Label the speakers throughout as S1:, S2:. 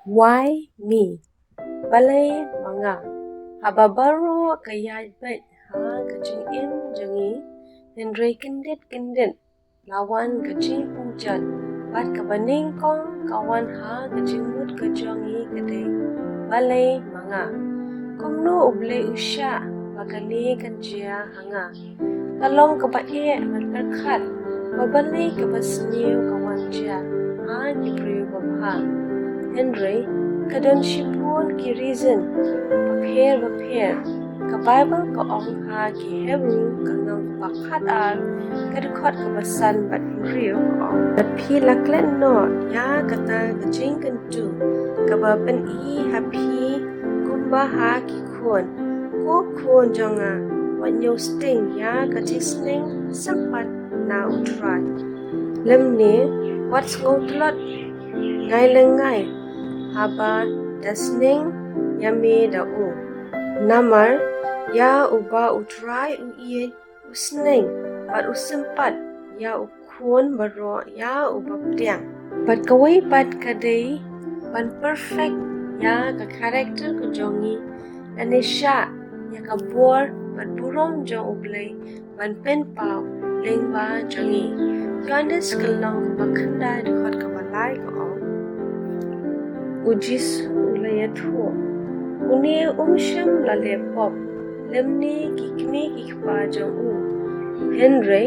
S1: Why me? Balei mga hababaro kayat bet kajing in jangi Henry kindet lawan kajing pujan bat kabaning kong kawan kajing mut kajangi kade balei mga kumno uble usya bakali kanjia hanga kalong kabae matkarkat mabalei kabasniu kawan jia kipriu babha Henry kadon shipun ki reason bapher ka Bible ka ong ki Hebrew ka nang bakhat kadukot ka basan bat riyo ka ong bat pi laklen no ya kata ka jing kantu ka bapan happy kumba ki kun ko jonga wanyo sting ya ka tisning sempat na utrai lemne what's ngotlot ngai lengai haba dasning yame da namar ya uba utrai usneng bat usempat ya ukun baro ya uba priang bat kawai bat kadai ban perfect ya ka karakter ko jongi anisha ya ka bor bat burom jong ublay ban pen pau lengba jongi yones kalong bakanda dikot ka balai ko ujis ulayathu uni umsham lale pop lemni kikmi kikpa jong Henry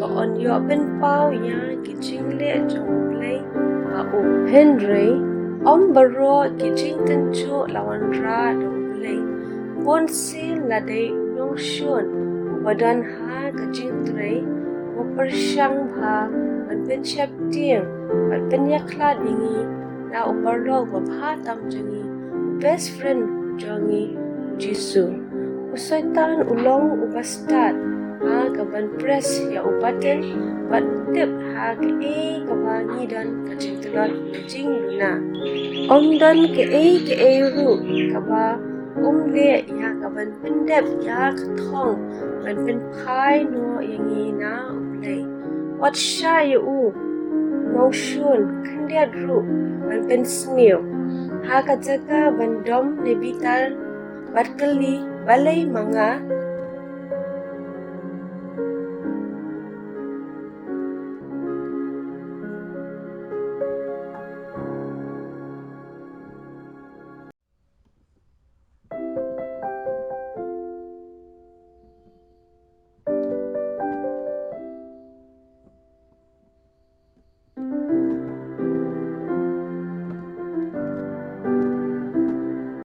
S1: ba on yo ben pau ya kichingle jong play ba Henry baro kiching tencho lawan ra dong play pon sil lade nong shon badan kaching tray persyang ban pen chap tiang ban pen yakla dingi na uparlo babha tam jangi best friend jangi jisu usaitan ulong ubastat kaban press ya upaten bat tip ka bangi dan kajing telot kajing luna dan ke ru kaba le ya kaban pendep ya kathong ban pen pai no yangi na uplay what shy no shun kandiat ru ban pen snew kataka bandom nebitar batkali balei mga